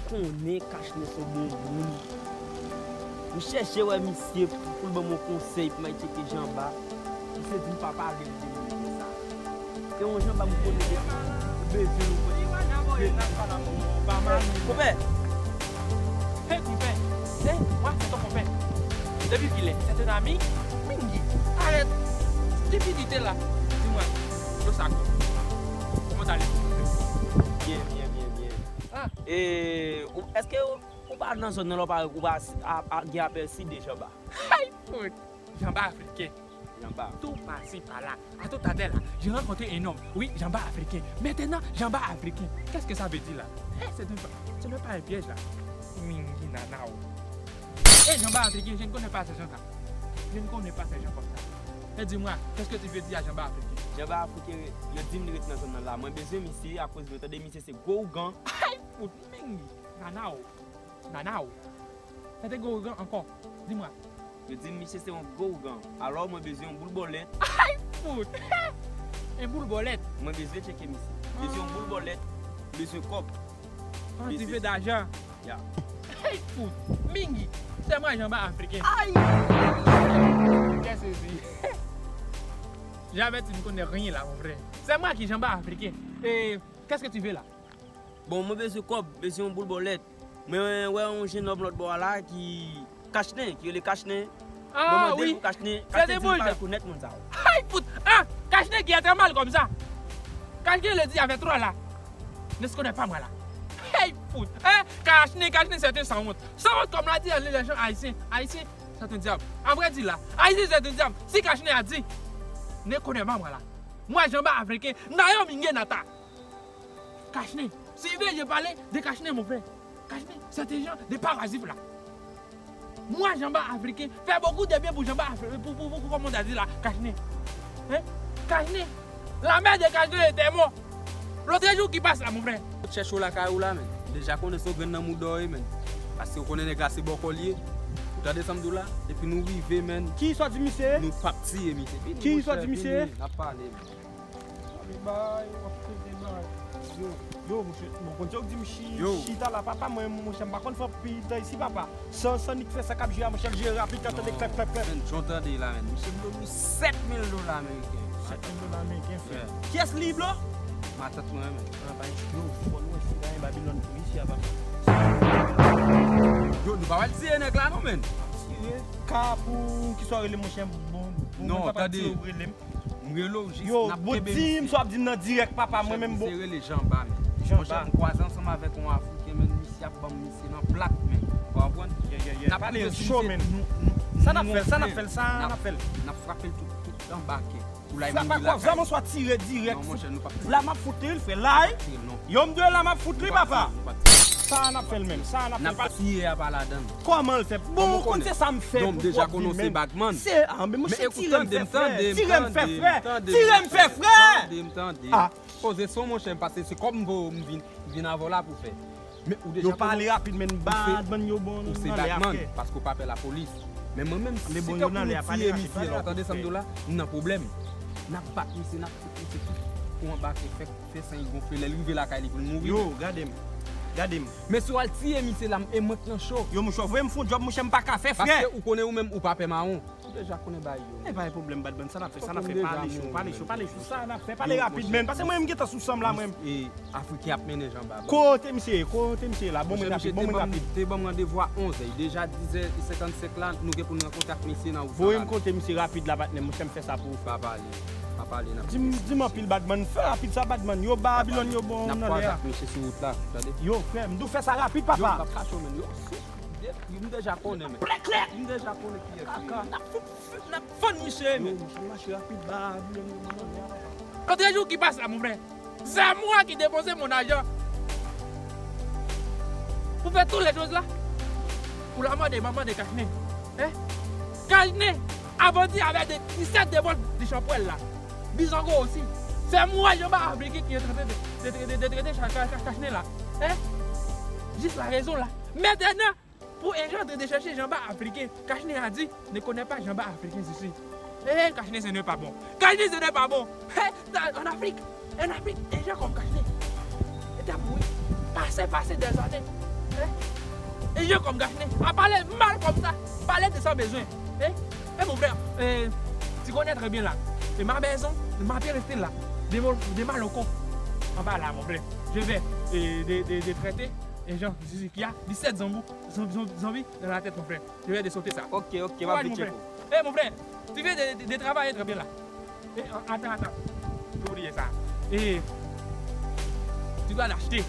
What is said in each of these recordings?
connais Cache-Nez son bon bout. Je cherche ouais monsieur pour le mon conseil pour m'aider que Jean bas. C'est du papa aller ça. Et on Jean bas me connaît besoin. Copain. Hey copain. C'est moi c'est ton copain. Depuis qu'il est, c'est un ami. Mingi. Arrête. Depuis qu'il était là. Dis-moi. Le sac. Comment t'allais? Bien. Ah. Et est-ce que on va dans zone là par ou va à Percy déjà bas. Hey foot. Jamba africain. Jamba. Tout passé par là. À tout à l'heure là, j'ai rencontré un homme. Oui, jamba africain. Maintenant, jamba africain. Qu'est-ce que ça veut dire là? Hey, ce n'est pas un piège là. Mingi nanao. Hey, jamba africain, je ne connais pas ces gens-là. Je ne connais pas ces gens comme ça. Et dis-moi, qu'est-ce que tu veux dire à jamba africain? Jamba africain, le 10 minutes dans zone là. Moi besoin ici à cause de temps de monsieur c'est Gougan. Hey, foot, mingi nanao. C'était Gougan encore. Dis-moi. Je dis monsieur c'est un Gougan. Alors moi besoin une boule bolette. Hey, foot. Un boule bolette. Moi besoin checker monsieur. Besoin une boule bolette. Besoin cop. Quand tu veux d'argent. Yeah. Hey, foot. Mingi. C'est moi jamba africain. Aïe. Qu'est-ce que c'est? Jamais tu ne connais rien là, mon frère. C'est moi qui jamba africain. Et qu'est-ce que tu veux là? Bon, moi besoin cop, besoin une boule bolette. Mais ouais, on jeune homme l'autre bord là qui Cache-Nez, qui est le Cache-Nez. Ah oui. Cache-Nez. C'est des boules. Connaître mon ça. Aïe, foot. Ah, Cache-Nez qui a très mal comme ça. Cache-Nez le dit avec toi là. Ne se connaît pas moi là. Hey, foot. Hein? Cache-Nez, c'est un sans honte. Sans honte comme l'a dit les gens haïtiens. Haïtiens, c'est un diable. En vrai dit là, Haïtien c'est un diable. Si Cache-Nez a dit, ne connais pas moi là. Moi, jamba africain, n'ayons mingé nata. Cache-Nez. Si vous voulez, je parlais de Cache-Nez, mon frère. Cache-Nez, c'est un genre de parasite là. Moi, jamba africain, fait beaucoup de bien pour jamba africain, pour comment on a dit là, Cache-Nez. Hein? Cache-Nez. La mère de Cache-Nez était morte. L'autre jour qui passe là, mon frère. Cherche la caillou là, men. Déjà qu'on est sur grand moudoy, men. Parce que on connaît les gars, c'est bon collier. Vous avez samedi là, et puis nous vivons, men. Qui soit dit monsieur? Nous partis, monsieur. Qui soit dit monsieur? On a parlé, Yo, monsieur, mon Dieu, dit Yo. chita là, papa, moi, mon cher, par contre, faut piter ici, papa. Sans nique fait ça cap j'ai mon cher, j'ai rapide quand on est clap. Men, j'entendais là, men. Monsieur me donne $7,000 américains. $7,000 américains, frère. Qui est-ce libre là? Ma tête, moi, men. Ah, bah, yo, bon, nous, ici, dans Babylone, ici, avant. Yo, nous pas dire, nèg là, non, men. Car pour qui soit relé, mon cher, bon. Non, attendez. Yo, bon, dis, soit dit dans direct, papa, moi-même, bon. C'est les gens bas, men. Jean Moi, je croise ensemble avec un Africain, men. Monsieur a bon, monsieur, dans black, men. Vous comprenez? N'a pas les show, men. Ça n'a fait. On a frappé tout embarqué. Ça pas quoi, vraiment soit tiré direct. Non, mon cher, nous pas. La m'a foutu, il fait live. Yom de la m'a foutu, papa. Ça n'a fait le même, ça n'a N'a fait pas pas. tiré à la donne. Comment le fait? Bon, quand c'est ça me fait. Donc déjà qu'on sait Batman. C'est mais moi c'est tiré me fait frère. Tiré me fait frère. Ah, Posez son mon cher parce que c'est comme vous venez avoir là pour faire. Mais ou déjà yo parler rapide men bad man yo bon. c'est Batman parce qu'on pas appelle la police. Mais moi-même Les si bons c'est dans les parler appareils, ici, entendez ça là, n'a problème. N'a pas c'est n'a pour embarquer fait 5 gonfler les lever la caille pour mourir. Yo, regardez. Mais sur al tirer monsieur là et maintenant chaud. Yo mon chauffeur me font job mon chien pas café Parce frère. que ou connaît ou même ou pas paie marron. Déjà connaît ba yo. Eh pas de problème bad man, ça n'a fait Déjà, pas les chaud, ça n'a fait pas les rapide men parce que moi me get sous somme là moi. Et Africain a mené Jean Baba. Côté monsieur là, bon Monsieur, rapide. t'es bon rendez-vous à 11. Déjà 10h55 là, nous pour nous rencontrer avec monsieur dans Voyez me côté monsieur rapide là bas mon chien fait ça pour pas parler. Pas parler. Dis-moi pile Batman, fais rapide ça Batman. Yo Babylone yo bon. N'a pas avec monsieur sur route là, regardez. Yo frère, m'dou fais ça rapide papa. Yo déjà connaît mais. Clair. Yo déjà connaît qui est. N'a fun monsieur. Marche rapide Babylone. Quand il y a des jours qui passent là, mon frère, c'est moi qui dépensais mon argent. Pour faire toutes les choses là. Pour la mort des mamans de Cache-Nez. Hein? Cache-Nez, avant-hier avec des 17 de boîtes de shampoing là. Bizango aussi. C'est moi, Jamba africain qui est en train de traiter Cache-Nez là. Hein? Juste la raison là. Maintenant, pour un genre de chercher Jamba africain, Cache-Nez a dit, ne connaît pas Jamba africain ici. Eh, Cache-Nez ce n'est pas bon. Cache-Nez ce n'est pas bon. En Afrique, un genre comme Cache-Nez. Et t'as pour passer des années. Et je comme Gachné, à parler mal comme ça, parler de sans besoin. Eh mon frère, tu connais très bien là. Et ma maison, ma bien rester là. Des malocons. En bas là, mon frère. Je vais des traités. Et genre, il y a 17 zombies dans la tête, mon frère. Je vais de sauter ça. Ok, va vite. Eh mon frère, tu viens de travailler très bien là. Et, attends. J'ai oublié ça. Et tu dois l'acheter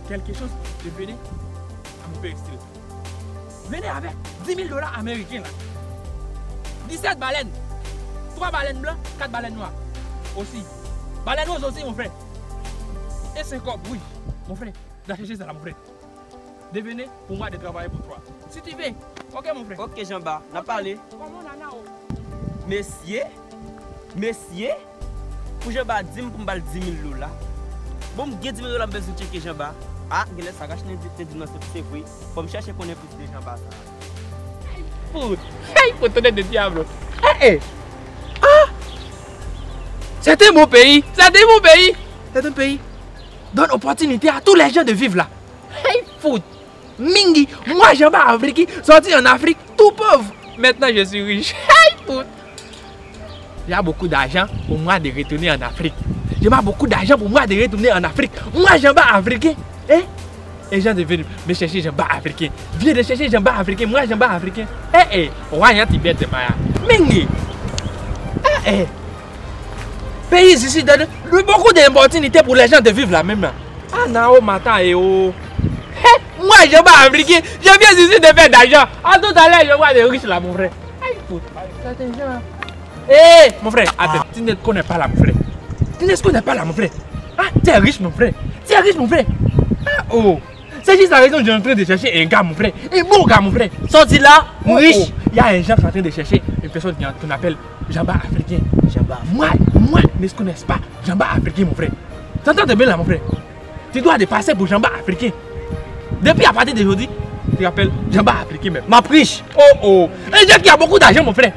quelque chose de venir à mon père style. Venez avec 10 000 $ américains là. 17 baleines. 3 baleines blancs, 4 baleines noires. Aussi. Baleines roses aussi, mon frère. Et 5 copes, oui. Mon frère, d'acheter ça là, mon frère. Devenez pour moi de travailler pour toi. Si tu veux. Ok, mon frère. Ok, Jean-Bart, on a parlé. Comment on a Messieurs, pour Jean-Bart, dis-moi pour me 10 000 $. Bon, je 10 000 $, je vais checker Jean-Bart. Ah, je laisse ça, je vais te dire c'est vrai. Faut me chercher qu'on ait plus de Jean-Bart. Hey, faut tenir de diable. Hey. Ah! C'était mon pays. C'est un pays. Donne opportunité à tous les gens de vivre là. Hey, foot. Mingi, moi Jean-Bart Afrique, sorti en Afrique, tout pauvre. Maintenant je suis riche. Hey, foot. Il y a beaucoup d'argent pour moi de retourner en Afrique. J'ai beaucoup d'argent pour moi de retourner en Afrique. Moi Jean-Bart africain. Eh? Les gens deviennent me chercher Jean-Bart africain. Viens de chercher Jean-Bart africain. Moi Jean-Bart africain. Eh, Royan Tibet de Maya. Mingi. Eh. Pays ici donne beaucoup d'opportunités pour les gens de vivre là même là. Ah non, matin et oh. Moi Jean-Bart africain. Je viens ici de faire d'argent. En tout à l'heure, je vois des riches là, mon frère. Eh, mon frère, attends, tu ne connais pas là, mon frère. Tu ne connais pas là, mon frère. Ah, tu es riche, mon frère. Ah, oh. C'est juste la raison que je suis en train de chercher un gars, mon frère. Un beau gars, mon frère. Sorti là, riche. Il y a un gens qui sont en train de chercher une personne qu'on appelle Jean-Bart africain. Moi, ne connais pas Jean-Bart africain, mon frère. Tu entends bien là, mon frère. Tu dois dépasser pour Jean-Bart africain. Depuis à partir d'aujourd'hui, tu appelles Jean-Bart africain même. Ma priche. Oh. Un gens qui a beaucoup d'argent, mon frère.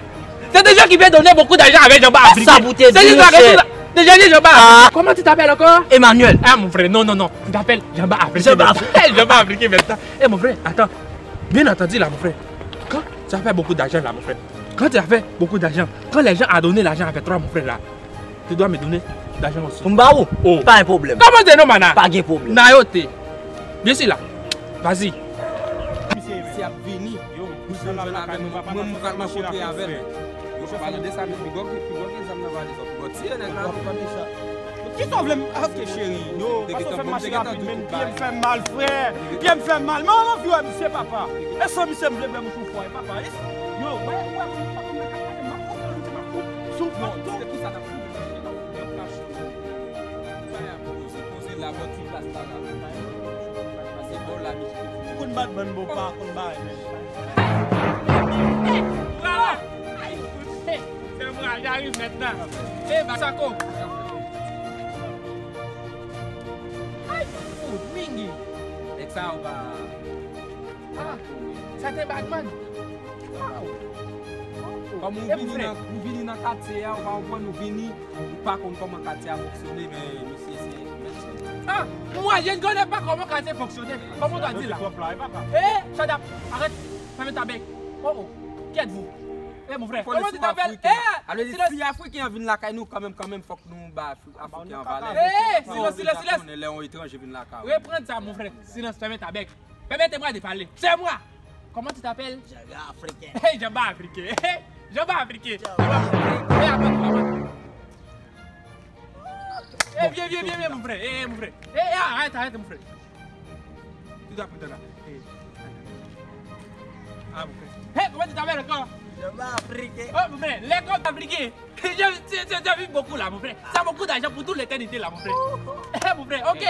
C'est des gens qui viennent donner beaucoup d'argent avec Jean-Bart africain. C'est juste la raison. Déjà dit Jean-Bart. Comment tu t'appelles encore? Emmanuel. Ah mon frère, non. Tu t'appelles Jean-Bart africain. Jean-Bart africain maintenant. Eh mon frère, attends. Bien entendu là mon frère. Quand tu as fait beaucoup d'argent là mon frère. Quand tu as fait beaucoup d'argent, quand les gens ont donné l'argent avec toi mon frère là, tu dois me donner l'argent aussi. Mbaou, pas un problème. Comment c'est non mana? Pas de problème. Nayote. Bien sûr là. Vas-y. Si a venu, nous sommes avec nous, ma côté avec. Je parle de ça, mais je qui sont vraiment ok chérie, non, parce que fait marcher rapide, même bien me fait mal frère, bien me fait mal. Maman vieux monsieur papa. Est-ce que monsieur me veut me chauffer papa? Yo, ouais, qui ça n'a plus poser la voiture place là. C'est bon la vie. Qu'on bat bon pas, qu'on bat. Voilà. C'est moi, j'arrive maintenant. Eh, Basako. Mingi. Et ça, on va. Ah, ça t'est Batman. Comme nous venons dans le quartier, on va nous venir. Pas comment le quartier a fonctionné, mais monsieur, ah, moi je ne connais pas comment le quartier fonctionne. Comment tu as dit là? Eh, shut up. Arrête. Ferme ta bec. Oh, qui êtes-vous? Eh mon frère, comment tu t'appelles? Eh, alors les Africains viennent là, nous quand même, faut que nous Africains valent. Eh, silence. On est là, on est étranger, viennent là. Reprends ça mon frère. Silence, ferme ta bec. Permettez-moi de parler. C'est moi. Comment tu t'appelles? Jean-Bart africain. Hey, Jean-Bart africain. Jean-Bart africain. Eh, attends. Eh, viens mon frère. Eh, mon frère. Eh, arrête mon frère. Tu dois prendre là. Ah mon frère. Eh, comment tu t'appelles encore? Jean-Bart africain. Oh mon frère, les comptes africains. J'ai vu beaucoup là mon frère. Ça a beaucoup d'argent pour toute l'éternité là mon frère. Eh mon frère, ok.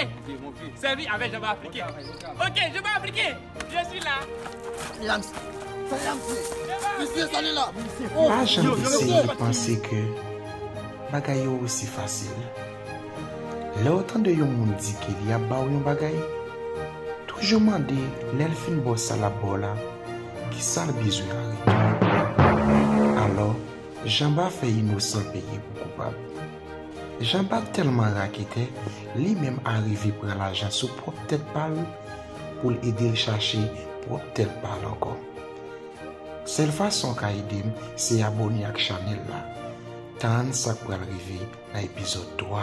Servi avec Jean-Bart africain. Ok, Jean-Bart africain. Je suis là. Monsieur, salut là. Ah, j'aime penser que bagay yo aussi facile. Là, autant de yon moun dit qu'il y a ba yon bagay, toujours mandé l'elfine boss à la bola qui sale besoin alors, Jean-Bart fait innocent payer pour coupable. Jean-Bart tellement raquetté, lui-même arrivé pour l'argent sous propre tête balle pour l'aider à chercher pour tel parle encore. Seule façon qu'a aidé, c'est abonner à la chaîne là. Tant ça peut arriver dans l'épisode 3.